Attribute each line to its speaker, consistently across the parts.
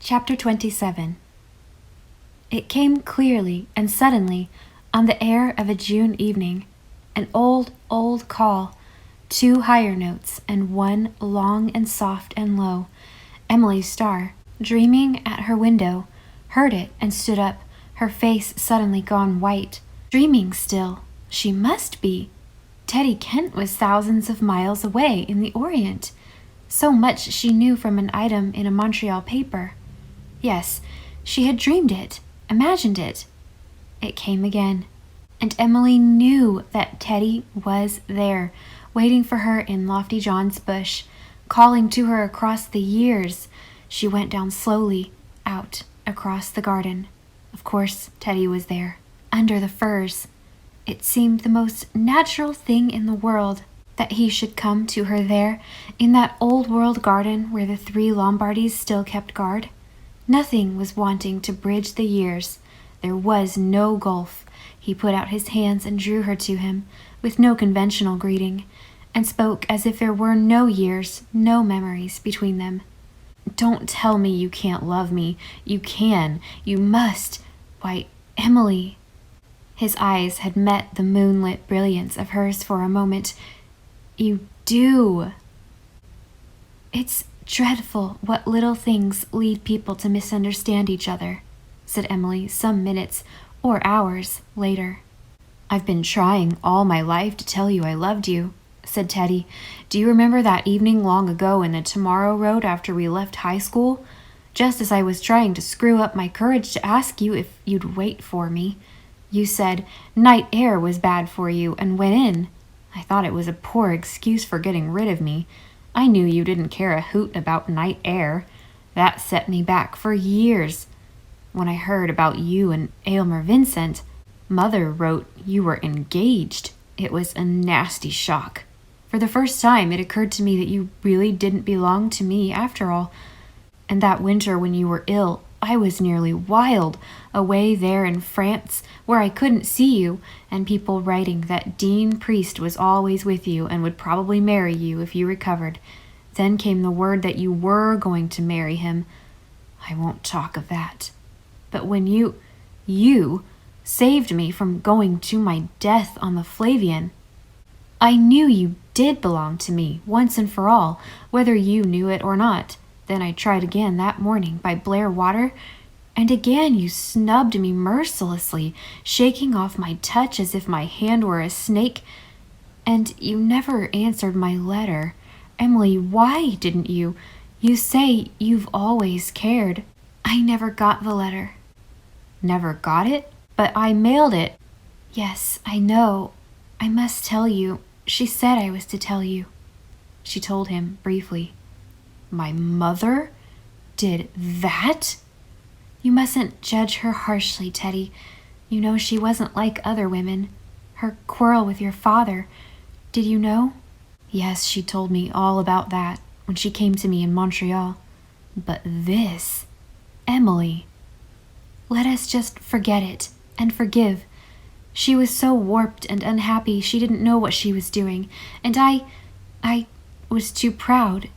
Speaker 1: Chapter 27. It came clearly and suddenly on the air of a June evening, an old, old call, 2 higher notes and 1 long and soft and low. Emily Starr, dreaming at her window, heard it and stood up, her face suddenly gone white. Dreaming still. She must be. Teddy Kent was thousands of miles away in the Orient. So much she knew from an item in a Montreal paper. Yes, she had dreamed it, imagined it. It came again, and Emily knew that Teddy was there, waiting for her in Lofty John's bush, calling to her across the years. She went down slowly, out, across the garden. Of course, Teddy was there, under the firs. It seemed the most natural thing in the world that he should come to her there, in that old-world garden where the 3 Lombardys still kept guard. Nothing was wanting to bridge the years. There was no gulf. He put out his hands and drew her to him, with no conventional greeting, and spoke as if there were no years, no memories between them. "Don't tell me you can't love me. You can. You must. Why, Emily." His eyes had met the moonlit brilliance of hers for a moment. "You do." "It's dreadful what little things lead people to misunderstand each other," said Emily some minutes or hours later. "I've been trying all my life to tell you I loved you," said Teddy. "Do you remember that evening long ago in the Tomorrow Road after we left high school? Just as I was trying to screw up my courage to ask you if you'd wait for me. You said night air was bad for you and went in. I thought it was a poor excuse for getting rid of me. I knew you didn't care a hoot about night air. That set me back for years. When I heard about you and Aylmer Vincent, Mother wrote you were engaged. It was a nasty shock. For the first time, it occurred to me that you really didn't belong to me after all. And that winter when you were ill, I was nearly wild, away there in France, where I couldn't see you, and people writing that Dean Priest was always with you and would probably marry you if you recovered. Then came the word that you were going to marry him. I won't talk of that. But when you saved me from going to my death on the Flavian, I knew you did belong to me, once and for all, whether you knew it or not. Then I tried again that morning by Blair Water, and again you snubbed me mercilessly, shaking off my touch as if my hand were a snake. And you never answered my letter. Emily, why didn't you? You say you've always cared. I never got the letter." "Never got it? But I mailed it." "Yes, I know. I must tell you. She said I was to tell you." She told him briefly. "My mother did that?" "You mustn't judge her harshly, Teddy. You know she wasn't like other women. Her quarrel with your father. Did you know?" "Yes, she told me all about that when she came to me in Montreal. But this, Emily." "Let us just forget it and forgive. She was so warped and unhappy she didn't know what she was doing. And I was too proud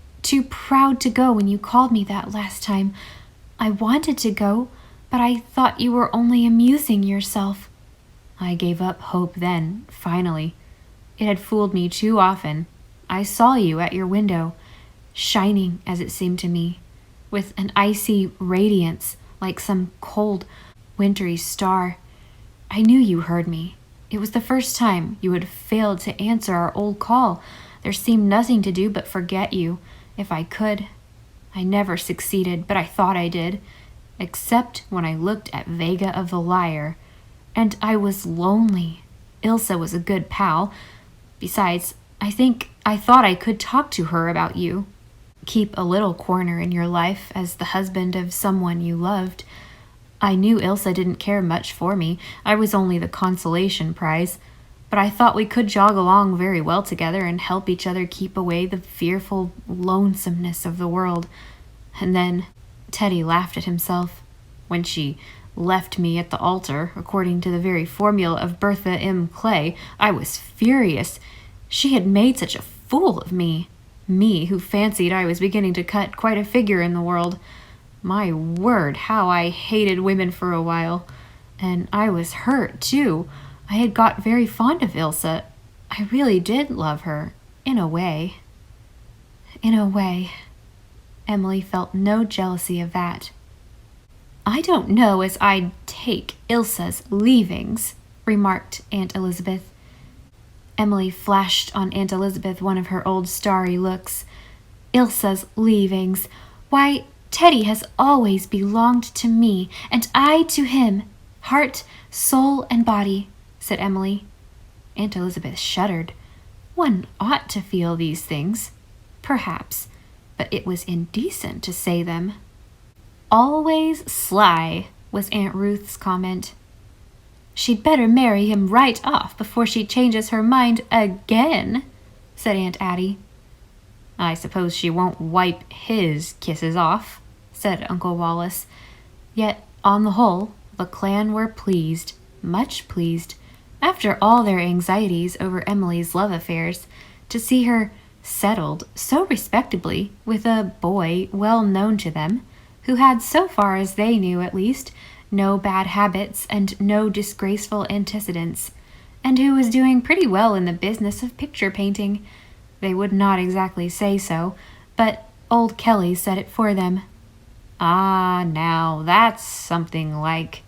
Speaker 1: to go when you called me that last time. I wanted to go, but I thought you were only amusing yourself." I gave up hope then, finally. It had fooled me too often. I saw you at your window, shining, as it seemed to me, with an icy radiance like some cold, wintry star. I knew you heard me. It was the first time you had failed to answer our old call. There seemed nothing to do but forget you, if I could. I never succeeded, but I thought I did, except when I looked at Vega of the Lyre. And I was lonely. Ilsa was a good pal. Besides, I thought I could talk to her about you. Keep a little corner in your life as the husband of someone you loved. I knew Ilsa didn't care much for me. I was only the consolation prize. But I thought we could jog along very well together and help each other keep away the fearful lonesomeness of the world. And then Teddy laughed at himself. When she left me at the altar, according to the very formula of Bertha M. Clay, I was furious. She had made such a fool of me. Me, who fancied I was beginning to cut quite a figure in the world. My word, how I hated women for a while. And I was hurt, too. I had got very fond of Ilse. I really did love her, in a way. In a way. Emily felt no jealousy of that. I don't know as I'd take Ilse's leavings, remarked Aunt Elizabeth. Emily flashed on Aunt Elizabeth one of her old starry looks. Ilse's leavings. Why, Teddy has always belonged to me, and I to him, heart, soul, and body, said Emily. Aunt Elizabeth shuddered. One ought to feel these things, perhaps, but it was indecent to say them. Always sly, was Aunt Ruth's comment. She'd better marry him right off before she changes her mind again, said Aunt Addie. I suppose she won't wipe his kisses off, said Uncle Wallace. Yet, on the whole, the clan were pleased, much pleased, after all their anxieties over Emily's love affairs, to see her settled so respectably with a boy well known to them, who had, so far as they knew at least, no bad habits and no disgraceful antecedents, and who was doing pretty well in the business of picture painting. They would not exactly say so, but old Kelly said it for them. Ah, now, that's something like,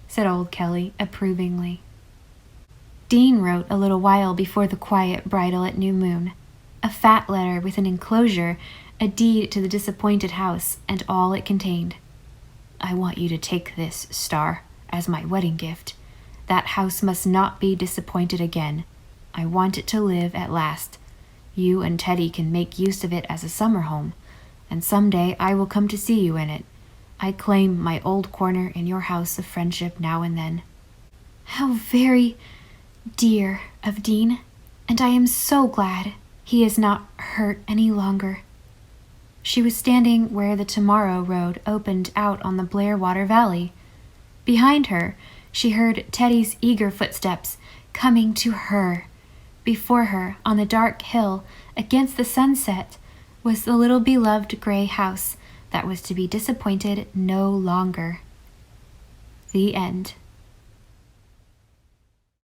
Speaker 1: said old Kelly approvingly. Dean wrote a little while before the quiet bridal at New Moon, a fat letter with an enclosure, a deed to the disappointed house, and all it contained. I want you to take this, Star, as my wedding gift. That house must not be disappointed again. I want it to live at last. You and Teddy can make use of it as a summer home, and some day I will come to see you in it. I claim my old corner in your house of friendship now and then. How very dear of Dean, and I am so glad he is not hurt any longer. She was standing where the Tomorrow Road opened out on the Blairwater Valley. Behind her, she heard Teddy's eager footsteps coming to her. Before her, on the dark hill, against the sunset, was the little beloved gray house that was to be disappointed no longer. The end.